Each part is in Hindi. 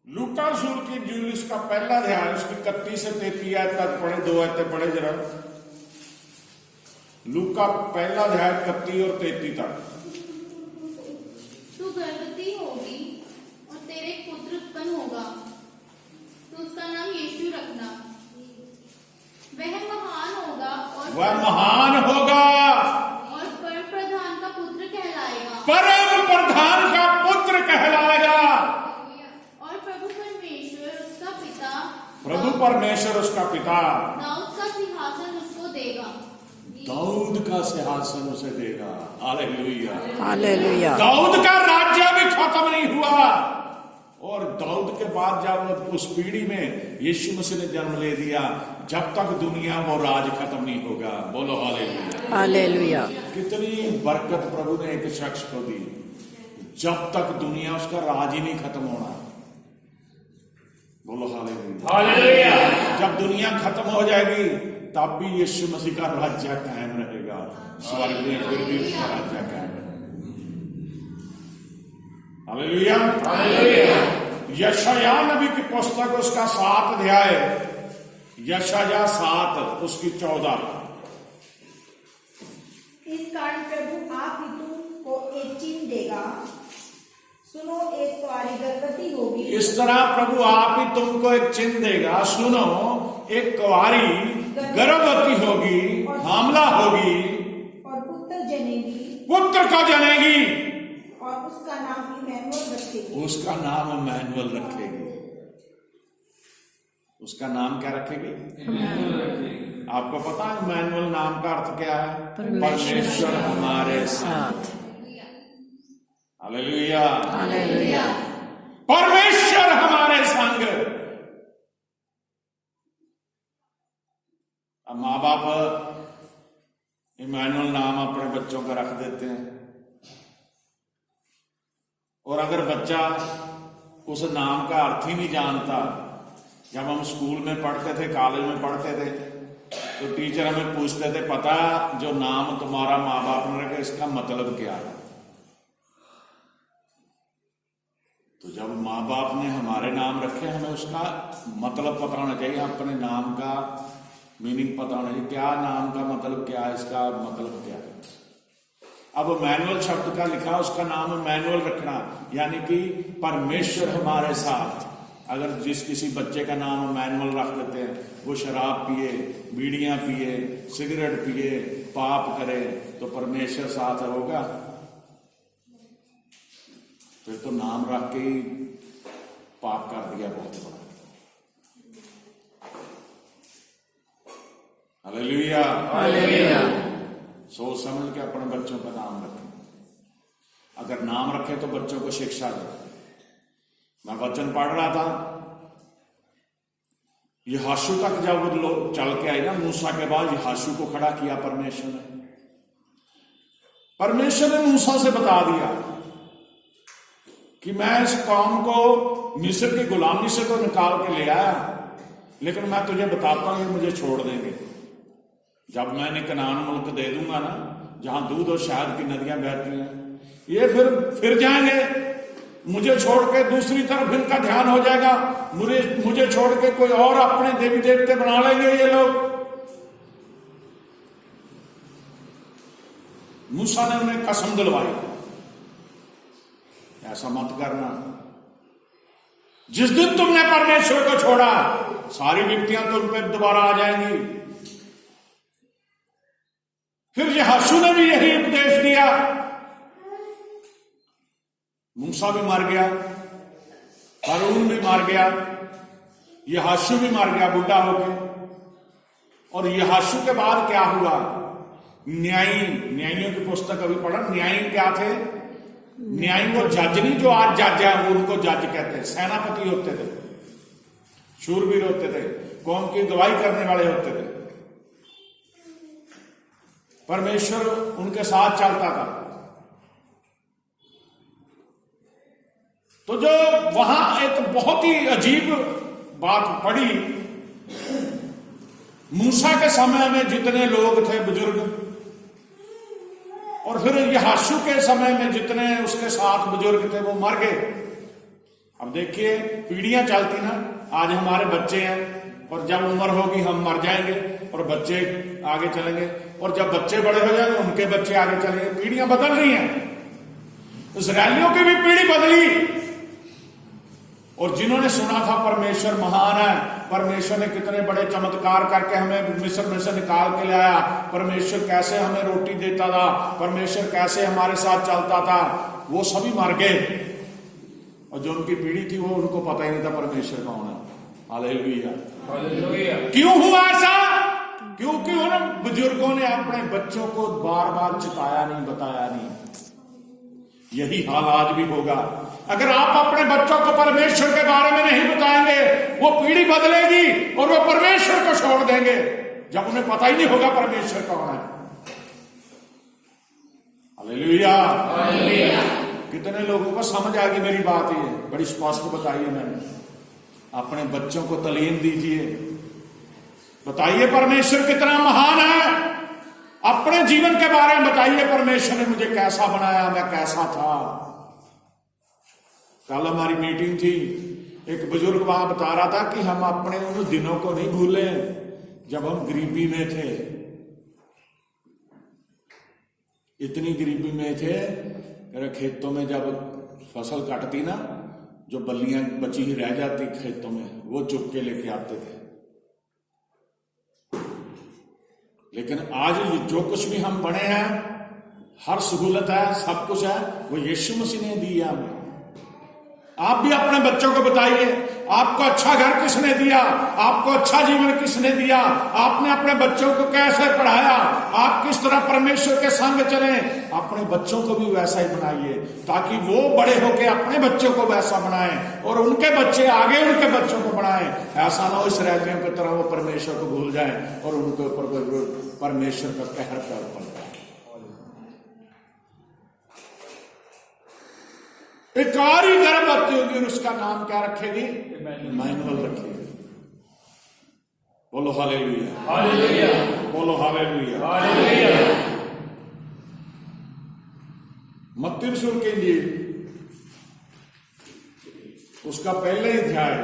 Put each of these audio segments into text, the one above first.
लूका रसूल की इंजील इसका पहला अध्याय उसकी 31 से 33 आयत तक पढ़े, 2 आयतें पढ़े जरा। लूका पहला अध्याय 31 और 33 तक। तू गर्भवती होगी और तेरे एक पुत्र उत्पन्न होगा, तो उसका नाम यीशु रखना। वह महान होगा और परम प्रधान का पुत्र कहलाएगा। परम प्रधान का पुत्र कहलाएगा। और प्रभु परमेश्वर उसका पिता दाऊद का सिंहासन उसको देगा। दाऊद का सिंहासन उसे देगा। Hallelujah, hallelujah. दाऊद का राज्य भी खत्म नहीं हुआ। और दाऊद के बाद जब उस पीढ़ी में यीशु मसीह ने जन्म ले दिया, जब तक दुनिया वो राज खत्म नहीं होगा। बोलो हालेलुया, हालेलुया। कितनी बरकत प्रभु ने एक शख्स को दी, जब तक दुनिया उसका राज ही नहीं खत्म होना। बोलो हालेलुया, हालेलुया। जब दुनिया खत्म हो जाएगी तब भी यीशु मसीह का राज्य कायम रहेगा। स्वर्ग में फिर भी उसका राज्य कायम रहेगा। Hallelujah, hallelujah. यशायाह नबी की पुस्तक उसका 7 अध्याय, यशायाह 7 उसकी 14। इस कारण प्रभु आप ही तुमको एक चिन्ह देगा, सुनो एक कुंवारी गर्भवती होगी। इस तरह प्रभु आप ही तुमको एक चिन्ह देगा, सुनो एक कुंवारी गर्भवती होगी, हामला होगी और पुत्र जनेगी, पुत्र को जनेगी और उसका नाम इम्मानुएल रखेगी। उसका नाम इम्मानुएल रखेगी। उसका नाम क्या रखेगी? आपको पता है इम्मानुएल नाम का अर्थ क्या है? परमेश्वर हमारे साथ। Hallelujah, hallelujah. परमेश्वर हमारे संग। अब माँ बाप इम्मानुएल नाम अपने बच्चों का रख देते हैं, और अगर बच्चा उस नाम का अर्थ ही नहीं जानता, जब हम स्कूल में पढ़ते थे, कॉलेज में पढ़ते थे, तो टीचर हमें पूछते थे, पता जो नाम तुम्हारा माँ बाप ने रखा इसका मतलब क्या है? तो जब माँ बाप ने हमारे नाम रखे, हमें उसका मतलब पता होना चाहिए, अपने नाम का मीनिंग पता होना चाहिए, क्या नाम का मतलब क्या है, इसका मतलब क्या है। अब इम्मानुएल शब्द का लिखा, उसका नाम इम्मानुएल रखना, यानी कि परमेश्वर हमारे साथ। अगर किसी बच्चे का नाम इम्मानुएल रख देते हैं, वो शराब पिए, बीड़ियां पिए, सिगरेट पिए, पाप करे, तो परमेश्वर साथ होगा? फिर तो नाम रख के ही पाप कर दिया बहुत बड़ा। Hallelujah, hallelujah. सोच समझ के अपने बच्चों का नाम रखें। अगर नाम रखें तो बच्चों को शिक्षा दें। मैं वचन पढ़ रहा था, यहोशू तक जब लोग चल के आए ना, मूसा के बाद यहोशू को खड़ा किया परमेश्वर ने। परमेश्वर ने मूसा से बता दिया कि मैं इस कौम को मिस्र की गुलामी से तो निकाल के ले आया, लेकिन मैं तुझे बताता हूं ये मुझे छोड़ देंगे। जब मैं इन्हें कनान मुल्क दे दूंगा ना, जहां दूध और शहद की नदियां बहती हैं, ये फिर जाएंगे मुझे छोड़ के, दूसरी तरफ इनका ध्यान हो जाएगा, मुझे छोड़ के कोई और अपने देवी देवते बना लेंगे ये लोग। मूसा ने उन्हें कसम दिलवाई, ऐसा मत करना। जिस दिन तुमने परमेश्वर को छोड़ा, सारी विपत्तियां तुम पे दोबारा आ जाएंगी। फिर यहोशू ने भी यही उपदेश दिया। मूसा भी मर गया, हारून भी मर गया, यहोशू भी मर गया बुढ़ा होके। और यहोशू के बाद क्या हुआ? न्यायियों की पुस्तक अभी पढ़ा। न्यायी क्या थे? न्यायी वो जज नहीं जो आज जज है, वो उनको जज कहते हैं। सेनापति होते थे, शूरवीर होते थे, कौम की गवाही करने वाले होते थे। परमेश्वर उनके साथ चलता था। तो जो वहां एक बहुत ही अजीब बात पड़ी, मूसा के समय में जितने लोग थे बुजुर्ग, और फिर यहोशू के समय में जितने उसके साथ बुजुर्ग थे वो मर गए। अब देखिए पीढ़ियां चलती ना, आज हमारे बच्चे हैं और जब उम्र होगी हम मर जाएंगे और बच्चे आगे चलेंगे, और जब बच्चे बड़े हो जाएंगे उनके बच्चे आगे चलेंगे। पीढ़ियां बदल रही हैं। इस्राएलियों की भी पीढ़ी बदली, और जिन्होंने सुना था परमेश्वर महान है, परमेश्वर ने कितने बड़े चमत्कार करके हमें मिस्र में से निकाल के लाया, परमेश्वर कैसे हमें रोटी देता था, परमेश्वर कैसे हमारे साथ चलता था, वो सभी मर गए। और जो उनकी पीढ़ी थी वो उनको पता ही नहीं था परमेश्वर कौन है। हालेलुया। क्यों हुआ ऐसा? क्योंकि उन बुजुर्गों ने अपने बच्चों को बार बार चिताया नहीं, बताया नहीं। यही हाल आज भी होगा। अगर आप अपने बच्चों को परमेश्वर के बारे में नहीं बताएंगे, वो पीढ़ी बदलेगी और वो परमेश्वर को छोड़ देंगे जब उन्हें पता ही नहीं होगा परमेश्वर कौन है। हालेलुया। कितने लोगों को समझ आ गई मेरी बात? ये बड़ी स्पष्ट बताइए। मैंने अपने बच्चों को तालीम दीजिए, बताइए परमेश्वर कितना महान है। अपने जीवन के बारे में बताइए, परमेश्वर ने मुझे कैसा बनाया, मैं कैसा था। कल हमारी मीटिंग थी, एक बुजुर्ग वहां बता रहा था कि हम अपने उन दिनों को नहीं भूले जब हम गरीबी में थे। इतनी गरीबी में थे, खेतों में जब फसल कटती ना, जो बल्लियां बची ही रह जाती खेतों में, वो चुप के लेके आते थे। लेकिन आज जो कुछ भी हम बने हैं, हर सहूलत है, सब कुछ है, वो यीशु मसीह ने दी है हमें। आप भी अपने बच्चों को बताइए, आपको अच्छा घर किसने दिया, आपको अच्छा जीवन किसने दिया, आपने अपने बच्चों को कैसे पढ़ाया, आप किस तरह परमेश्वर के संग चले। अपने बच्चों को भी वैसा ही बनाइए, ताकि वो बड़े होकर अपने बच्चों को वैसा बनाएं और उनके बच्चे आगे उनके बच्चों को बनाएं। ऐसा ना हो इस्राएलियों की तरह वो परमेश्वर को भूल जाएं और उनके ऊपर परमेश्वर का कहर पैर पड़ जाए। एक और ही गर्भवती होगी और उसका नाम क्या रखेगी? इम्मानुएल रखेगी। बोलो हालेलुया। हालेलुया। बोलो हालेलुया। हालेलुया। मत्ती रसूल के इंजील उसका पहले ही अध्याय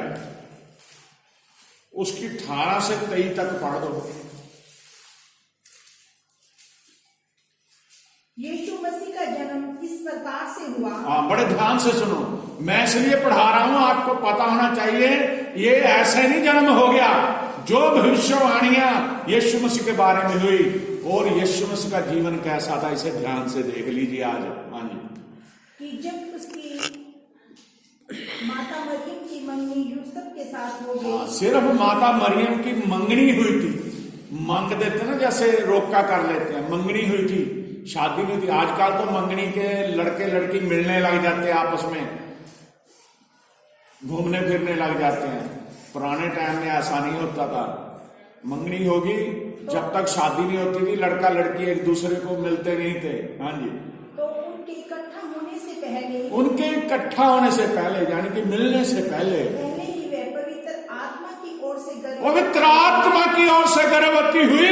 उसकी 18 से 23 तक पढ़ दो। यीशु मसीह का जन्म किस प्रकार से हुआ? हाँ, बड़े ध्यान से सुनो, मैं इसलिए पढ़ा रहा हूं, आपको पता होना चाहिए। ये ऐसे नहीं जन्म हो गया। जो भविष्यवाणियां यीशु मसीह के बारे में हुई और यीशु मसीह का जीवन कैसा था, इसे ध्यान से देख लीजिए आज। हाँ जी। कि जब उसकी माता मरियम की मंगनी यूसुफ के साथ हो गई। सिर्फ माता मरियम की मंगनी हुई थी। मांग देते ना, जैसे रोका कर लेते हैं, मंगनी हुई थी, शादी नहीं थी। आजकल तो मंगनी के लड़के लड़की मिलने लग जाते हैं, आपस में घूमने फिरने लग जाते हैं। पुराने टाइम में ऐसा नहीं होता था। मंगनी होगी जब तक शादी नहीं होती थी, लड़का लड़की एक दूसरे को मिलते नहीं थे। हाँ जी। तो उनके इकट्ठा होने से पहले, उनके इकट्ठा होने से पहले, यानी कि मिलने से पहले ही वे पवित्र आत्मा की ओर से पवित्र आत्मा की ओर से गर्भवती हुई।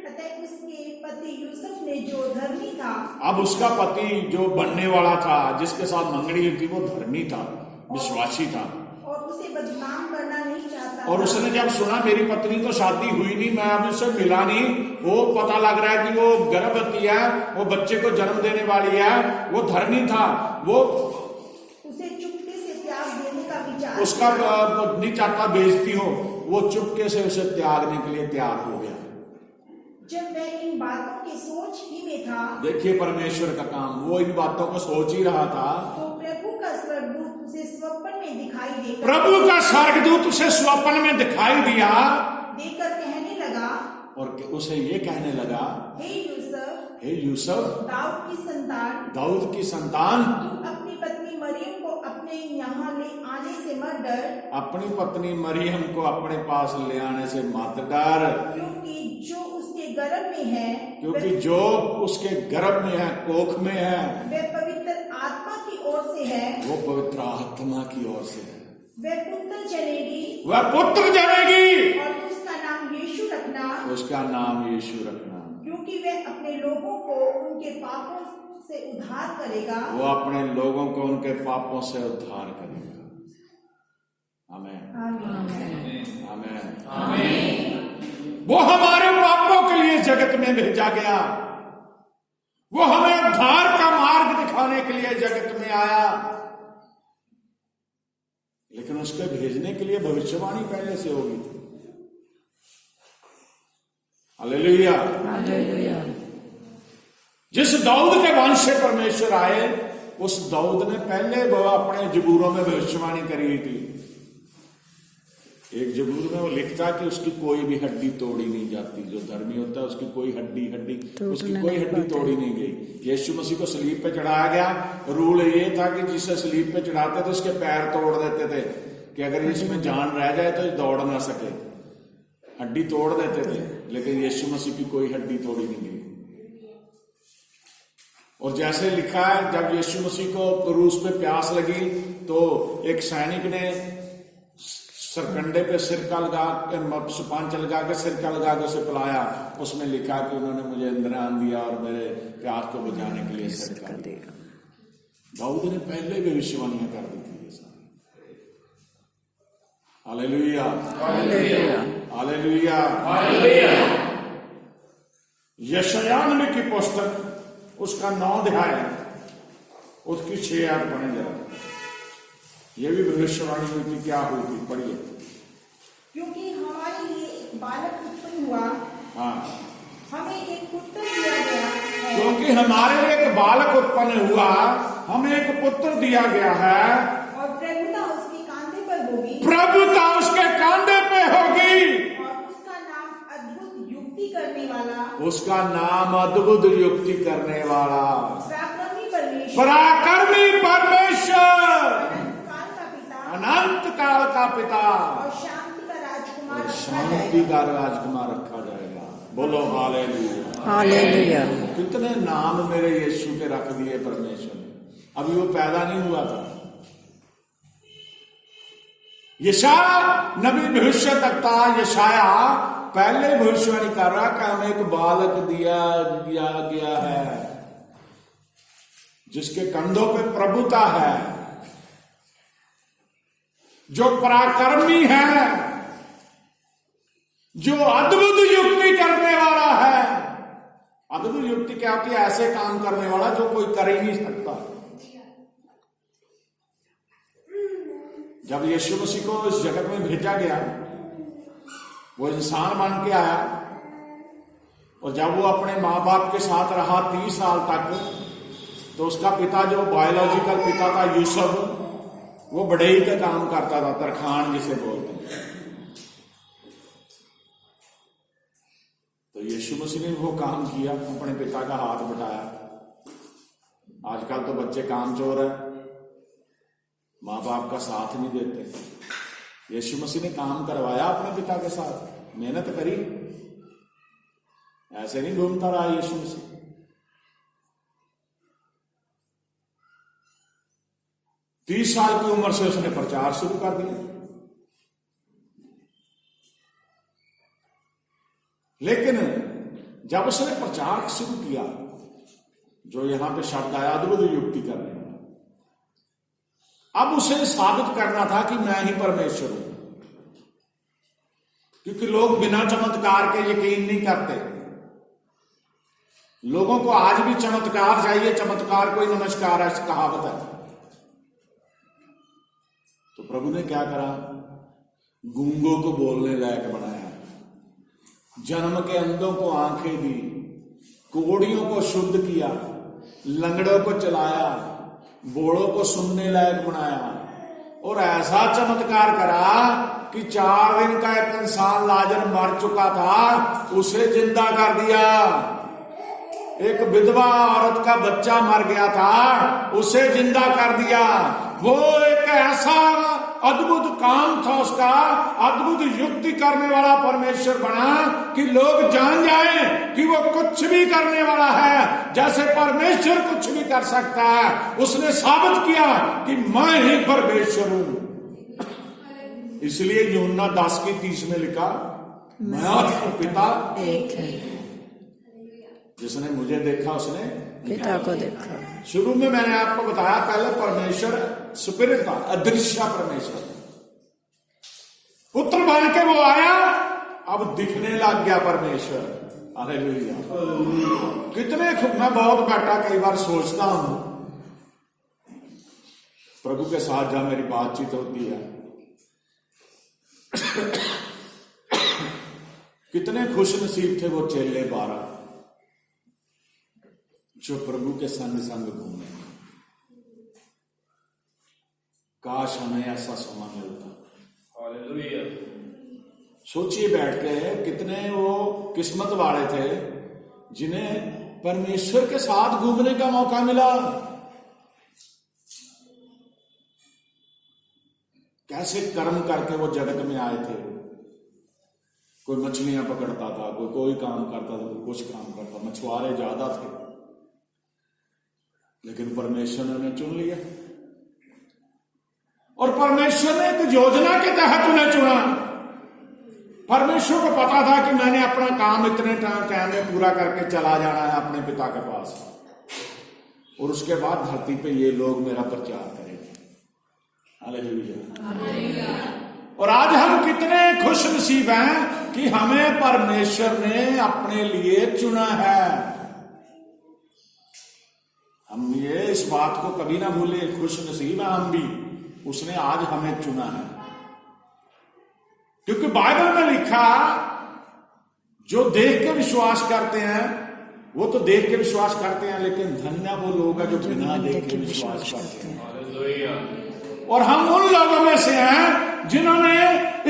अतः उसके पति यूसुफ ने जो धर्मी था, अब उसका पति जो बनने वाला था, जिसके साथ मंगनी हुई थी, वो धर्मी था, विश्वासी था, और उसे बदनाम करना नहीं चाहता। और उसने जब सुना मेरी पत्नी तो शादी हुई नहीं, मैं अभी उससे मिला नहीं, वो पता लग रहा है कि वो गर्भवती है, वो बच्चे को जन्म देने वाली है, वो धर्मी था, वो उसे चुपके से त्याग देने का विचार, उसका नहीं चाहता बेइज्जती हो, वो चुपके से उसे त्यागने के लिए तैयार हो गया। जब वह इन बातों की सोच ही में था, देखिए परमेश्वर का काम, वो इन बातों को सोच ही रहा था, तो प्रभु का स्वर्गदूत उसे स्वप्न में दिखाई देकर, प्रभु का स्वर्गदूत उसे स्वप्न में दिखाई दिया, देकर कहने लगा, और उसे ये कहने लगा, हे यूसुफ, दाऊद की संतान, दाऊद की संतान, तू अपनी पत्नी मरियम को अपने यहाँ ले आने से मत डर, अपनी पत्नी मरियम को अपने पास ले आने से मत डर, क्योंकि जो उसके गर्भ में है, क्योंकि जो उसके गर्भ में है, कोख में है, वह पवित्र आत्मा की ओर से है, वो पवित्र आत्मा की ओर से है। वह पुत्र जनेगी, वह पुत्र जनेगी, और उसका नाम यीशु रखना, उसका नाम यीशु रखना, क्योंकि वह अपने लोगों को उनके पापों से उद्धार करेगा, वो अपने लोगों को उनके पापों से उद्धार करेगा। आमेन आमेन। वो हमारे पापों के लिए जगत में भेजा गया, वो हमें उद्धार का मार्ग दिखाने के लिए जगत में आया, लेकिन उसके भेजने के लिए भविष्यवाणी पहले से होगी थी। हालेलुया। हालेलुया। जिस दाऊद के वंश से परमेश्वर आए, उस दाऊद ने पहले वो अपने जबूरों में भविष्यवाणी करी थी। एक जबूर में वो लिखता कि उसकी कोई भी हड्डी तोड़ी नहीं जाती। जो धर्मी होता है उसकी कोई हड्डी उसकी कोई हड्डी तोड़ी नहीं गई। यीशु मसीह को सलीब पे चढ़ाया गया, रूल ये था कि जिसे सलीब पे चढ़ाते थे उसके पैर तोड़ देते थे कि अगर इसमें जान रह जाए तो दौड़ ना सके, हड्डी तोड़ देते थे। लेकिन यीशु मसीह की कोई हड्डी तोड़ी नहीं गई। और जैसे लिखा है, जब यीशु मसीह को क्रूस पे प्यास लगी तो एक सैनिक ने सरकंडे पे सिरका लगा, सुपांचा लगा के सिरका लगा के उसे पिलाया। उसमें लिखा कि उन्होंने मुझे इंद्रान दिया और मेरे प्यास को बुझाने के लिए सिरका दिया। दाऊद ने पहले भविष्यवाणियां कर दी थी ये सारी। Hallelujah hallelujah. Hallelujah hallelujah. यशायाह नबी की पुस्तक उसका 9 अध्याय उसकी 6 आयत पढ़े जरा। ये भी भविष्यवाणी हुई थी, क्या हुई थी, पढ़िए। क्योंकि हमारे लिए एक बालक उत्पन्न हुआ, हाँ, हमें एक पुत्र दिया गया है। क्योंकि हमारे लिए एक बालक उत्पन्न हुआ, हमें एक पुत्र दिया गया है, और प्रभुता उसके कांधे पर होगी, प्रभुता उसके कांधे पे होगी, और उसका नाम अद्भुत युक्ति करने वाला, उसका नाम अद्भुत युक्ति करने वाला, पराक्रमी परमेश्वर, पराक्रमी परमेश्वर, अनंत काल अनंत काल का पिता, का पिता, और शांति का राजकुमार और रखा शांति जाएगा। का राजकुमार रखा जाएगा। बोलो हालेलुया। हालेलुया। कितने नाम मेरे यीशु के रख दिए परमेश्वर ने। अभी वो पैदा नहीं हुआ था। यशायाह नबी भविष्य तकता, यशायाह पहले भविष्यवाणी कर रहा कि हमें एक बालक दिया गया है जिसके कंधों पे प्रभुता है, जो पराक्रमी है, जो अद्भुत युक्ति करने वाला है। अद्भुत युक्ति क्या होती है? ऐसे काम करने वाला जो कोई कर ही नहीं सकता। जब यीशु मसीह को इस जगत में भेजा गया, वो इंसान बन के आया, और जब वो अपने माँ बाप के साथ रहा 30 साल तक, तो उसका पिता जो बायोलॉजिकल पिता था यूसुफ, वो बढ़ई का काम करता था, तरखान जिसे बोलते हैं। तो यीशु मसीह ने वो काम किया, अपने पिता का हाथ बटाया। आजकल तो बच्चे कामचोर है, माँ बाप का साथ नहीं देते। यीशु मसीह ने काम करवाया अपने पिता के साथ, मेहनत करी, ऐसे नहीं घूमता रहा यीशु मसीह। तीस साल की उम्र से उसने प्रचार शुरू कर दिया। लेकिन जब उसने प्रचार शुरू किया, जो यहां पे शब्द आया अद्भुत युक्ति करने वाला, अब उसे साबित करना था कि मैं ही परमेश्वर हूं। क्योंकि लोग बिना चमत्कार के यकीन नहीं करते। लोगों को आज भी चमत्कार चाहिए, चमत्कार कोई नमस्कार है, कहावत है। तो प्रभु ने क्या करा? गूंगों को बोलने लायक बनाया, जन्म के अंधों को आंखें दी, कोड़ियों को शुद्ध किया, लंगड़ों को चलाया, बोड़ों को सुनने लायक बनाया, और ऐसा चमत्कार करा कि 4 दिन का एक इंसान लाजर मर चुका था, उसे जिंदा कर दिया। एक विधवा औरत का बच्चा मर गया था, उसे जिंदा कर दिया। वो एक ऐसा अद्भुत काम था उसका, अद्भुत युक्ति करने वाला परमेश्वर बना कि लोग जान जाएं कि वो कुछ भी करने वाला है। जैसे परमेश्वर कुछ भी कर सकता है, उसने साबित किया कि मैं ही परमेश्वर हूं। इसलिए यूहन्ना 10:30 में लिखा, मैं और पिता एक है। जिसने मुझे देखा उसने पिता को देखा। शुरू में मैंने आपको बताया, पहले परमेश्वर स्पिरिट था, अदृश्य परमेश्वर। बन के वो आया, अब दिखने लग गया परमेश्वर। हालेलुया। कितने मैं बहुत बेटा कई बार सोचता हूं, प्रभु के साथ जब मेरी बातचीत होती है, कितने खुश नसीब थे वो चेले 12 जो प्रभु के संग संग घूमे। काश हमें ऐसा समय मिलता। हालेलुया। सोचिए बैठ के, कितने वो किस्मत वाले थे जिन्हें परमेश्वर के साथ घूमने का मौका मिला। कैसे कर्म करके वो जगत में आए थे। कोई मछलियां पकड़ता था, कोई काम करता था, कोई कुछ काम करता। मछुआरे ज्यादा थे, लेकिन परमेश्वर ने उन्हें चुन लिया। और परमेश्वर ने एक योजना के तहत उन्हें चुना। परमेश्वर को पता था कि मैंने अपना काम इतने टाइम में पूरा करके चला जाना है अपने पिता के पास, और उसके बाद धरती पे ये लोग मेरा प्रचार करेंगे। हालेलुया। और आज हम कितने खुश नसीब हैं कि हमें परमेश्वर ने अपने लिए चुना है। हम ये इस बात को कभी ना भूले, खुश नसीब है हम भी, उसने आज हमें चुना है। क्योंकि बाइबल में लिखा, जो देख के विश्वास करते हैं वो तो देख के विश्वास करते हैं, लेकिन धन्य वो लोग हैं जो बिना देख के विश्वास करते हैं। हालेलुया। और हम उन लोगों में से हैं जिन्होंने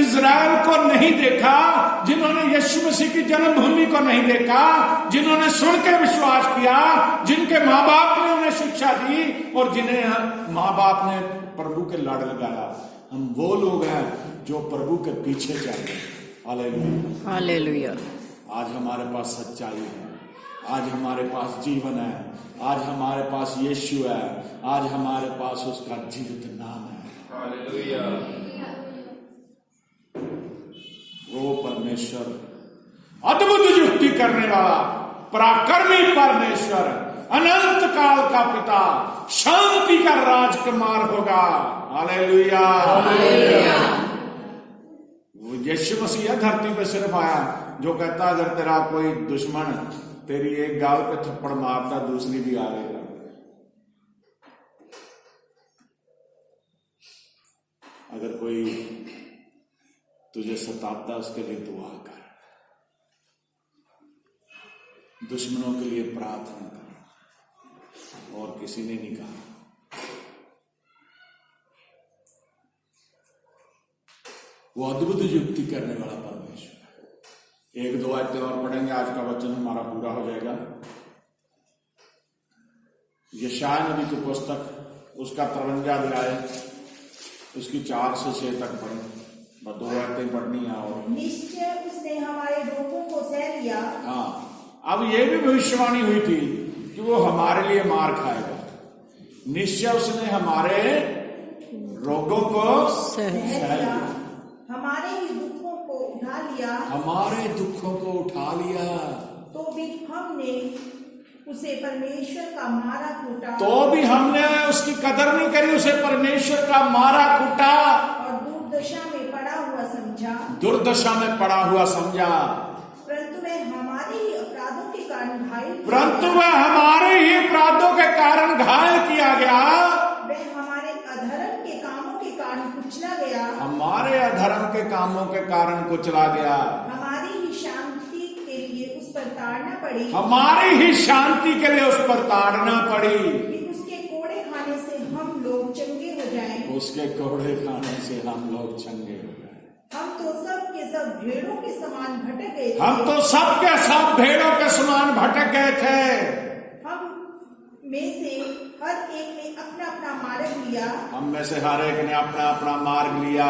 इज़राइल को नहीं देखा, जिन्होंने यीशु मसीह की जन्मभूमि को नहीं देखा, जिन्होंने सुन के विश्वास किया, जिनके माँ बाप ने उन्हें शिक्षा दी और जिन्हें माँ बाप ने प्रभु के लड़ लगाया। हम वो लोग हैं जो प्रभु के पीछे चल रहे हैं। हालेलुया। हालेलुया। आज हमारे पास सच्चाई है, आज हमारे पास जीवन है, आज हमारे पास यीशु है, आज हमारे पास उसका जीवित नाम है। हालेलुया। वो परमेश्वर, अद्भुत युक्ति करने वाला, पराक्रमी परमेश्वर, अनंत काल का पिता, शांति का राजकुमार होगा। हालेलुया। वो यीशु मसीह धरती पे सिर्फ आया जो कहता, अगर तेरा कोई दुश्मन तेरी एक गाल पे थप्पड़ मारता, दूसरी भी आ लेगा। अगर कोई तुझे सताता, उसके लिए दुआ कर, दुश्मनों के लिए प्रार्थना कर। और किसी ने नहीं कहा। वो अद्भुत युक्ति करने वाला परमेश्वर है। एक दो आयतें और पढ़ेंगे, आज का वचन हमारा पूरा हो जाएगा। यशायाह नबी की पुस्तक, उसका 53 अध्याय, उसकी 4 से 6 तक पढ़ें। बस 2 आयतें पढ़नी है। और निश्चय उसने हमारे रोगों को सह लिया। हाँ, अब ये भी भविष्यवाणी हुई थी कि वो हमारे लिए मार खाएगा। निश्चय उसने हमारे रोगों को सह सह लिया, हमारे ही दुखों को उठा लिया। हमारे दुखों को उठा लिया। तो भी हमने उसे परमेश्वर का मारा कूटा। तो भी हमने उसकी कदर नहीं करी, उसे परमेश्वर का मारा कूटा और दुर्दशा में पड़ा हुआ समझा। दुर्दशा में पड़ा हुआ समझा। परंतु वह हमारे ही अपराधों के कारण घायल परंतु वह हमारे ही अपराधों के कारण घायल किया गया। वह हमारे अधर्म के कामों के कारण कुचला गया। हमारे अधर्म के कामों के कारण कुचला गया। हमारी ही शांति के लिए उस पर ताड़ना पड़ी। हमारी ही शांति के लिए उस पर ताड़ना पड़ी। कि उसके कोड़े खाने से हम लोग चंगे हो जाएं। उसके कोड़े खाने से हम लोग चंगे हो गए। हम तो सब के सब भेड़ों के समान भटक गए थे। हम तो सब के सब भेड़ों के समान भटक गए थे। हम में से हर एक ने अपना अपना मार्ग लिया। हम में से हर एक ने अपना अपना मार्ग लिया।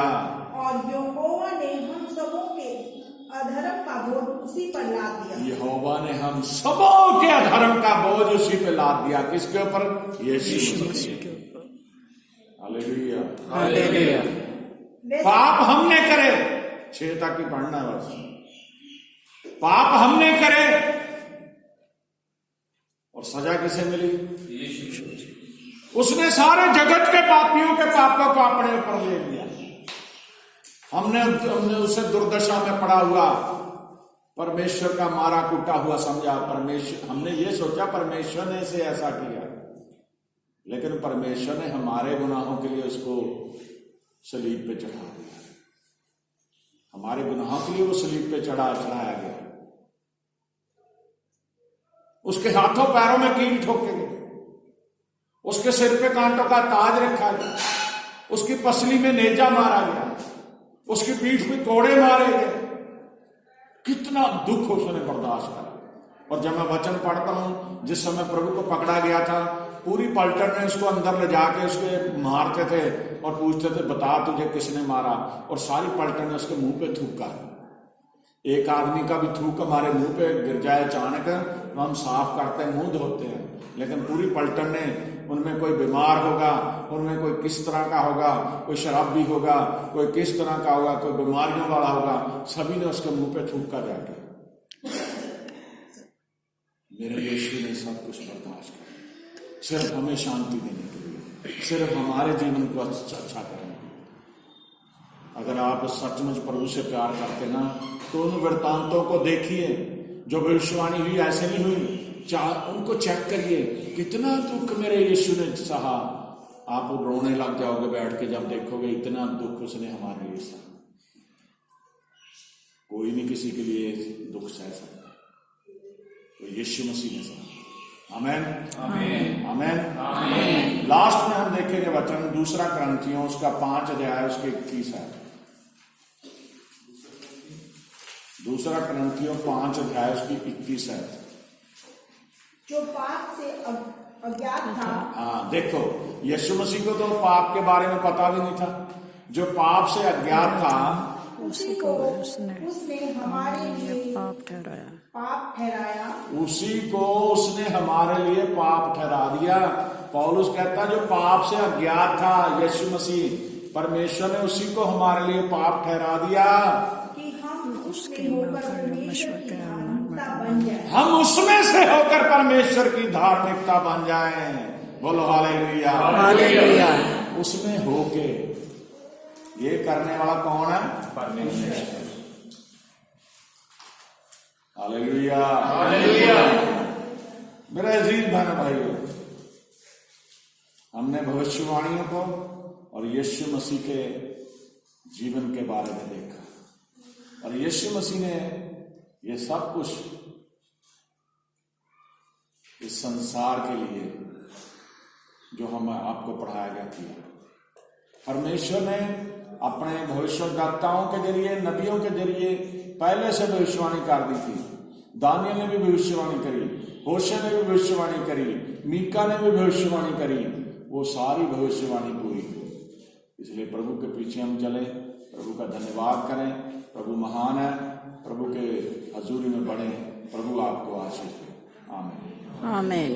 और यहोवा ने हम सबों के अधर्म का बोझ उसी पर लाद दिया। यहोवा ने हम सबों के अधर्म का बोझ उसी पे लाद दिया। किसके ऊपर? यीशु मसीह के ऊपर। हालेलुया। हालेलुया। पाप हमने करे, 6 तक ही पढ़ना है बस। पाप हमने करे और सजा किसे मिली? उसने सारे जगत के पापियों के पापों को अपने ऊपर ले लिया। हमने उसे दुर्दशा में पड़ा हुआ परमेश्वर का मारा कूटा हुआ समझा। परमेश्वर, हमने ये सोचा परमेश्वर ने इसे ऐसा किया, लेकिन परमेश्वर ने हमारे गुनाहों के लिए उसको सलीब पे चढ़ा दिया। हमारे गुनाहों के लिए वो सलीब पे चढ़ाया गया। उसके हाथों पैरों में कील ठोके गए, उसके सिर पे कांटों का ताज रखा गया, उसकी पसली में नेजा मारा गया, उसकी पीठ में कोड़े मारे गए। कितना दुख उसने बर्दाश्त करा। और जब मैं वचन पढ़ता हूं, जिस समय प्रभु को पकड़ा गया था, पूरी पलटन ने उसको अंदर ले जाके उसके मारते थे और पूछते थे बता तुझे किसने मारा, और सारी पलटन ने उसके मुंह पे थूका। एक आदमी का भी थूक हमारे मुंह पे गिर जाए अचानक तो हम साफ करते हैं, मुंह धोते हैं, लेकिन पूरी पलटन ने, उनमें कोई बीमार होगा, उनमें कोई किस तरह का होगा, कोई शराबी होगा, कोई किस तरह का होगा, कोई बीमारियों वाला होगा, सभी ने उसके मुंह पे थूका जाके। मेरे यीशु ने सब कुछ बर्दाश्त किया, सिर्फ हमें शांति देने के लिए, सिर्फ हमारे जीवन को अच्छा करने के लिए। अगर आप सचमुच प्रभु से प्यार करते ना, तो उन वृत्तांतों को देखिए जो भविष्यवाणी हुई, ऐसे नहीं हुई, उनको चेक करिए। कितना दुख मेरे यीशु ने सहा। आप रोने लग जाओगे बैठ के जब देखोगे, इतना दुख उसने हमारे लिए सहा। कोई नहीं किसी के लिए दुख सह सकता, तो यीशु मसीह ने सहा। आमेन, आमेन, आमेन। लास्ट में हम देखेंगे वचन 2 क्रंथियों उसका 5 अध्याय उसके 21 है। 2 क्रंथियों 5 अध्याय उसकी 21 है। जो पाप से अज्ञात था। हाँ, देखो यीशु मसीह को तो पाप के बारे में पता भी नहीं था। जो पाप से अज्ञात था उसी को उसने हमारे लिए पाप ठहराया। उसी को उसने हमारे लिए पाप ठहरा दिया। पौलुस कहता जो पाप से अज्ञात था, यीशु मसीह परमेश्वर ने उसी को हमारे लिए पाप ठहरा दिया कि हम उसमें होकर परमेश्वर की धार्मिकता बन जाए। हम उसमें से होकर परमेश्वर की धार्मिकता बन जाएं। बोलो हालेलुया, हालेलुया। उसमें होके, ये करने वाला कौन है? परमेश्वर। Hallelujah, hallelujah. मेरे अजीज बहन भाइयों, हमने भविष्यवाणियों को और यीशु मसीह के जीवन के बारे में देखा, और यीशु मसीह ने ये सब कुछ इस संसार के लिए जो हम आपको पढ़ाया गया किया। परमेश्वर ने अपने भविष्यवक्ताओं के जरिए, नबियों के जरिए पहले से भविष्यवाणी कर दी थी। दानियल ने भी भविष्यवाणी करी, होशे ने भी भविष्यवाणी करी, मीका ने भी भविष्यवाणी करी। वो सारी भविष्यवाणी पूरी हुई। इसलिए प्रभु के पीछे हम चले, प्रभु का धन्यवाद करें। प्रभु महान है, प्रभु के हजूरी में बढ़े। प्रभु आपको आशीष दे। आमीन, आमीन।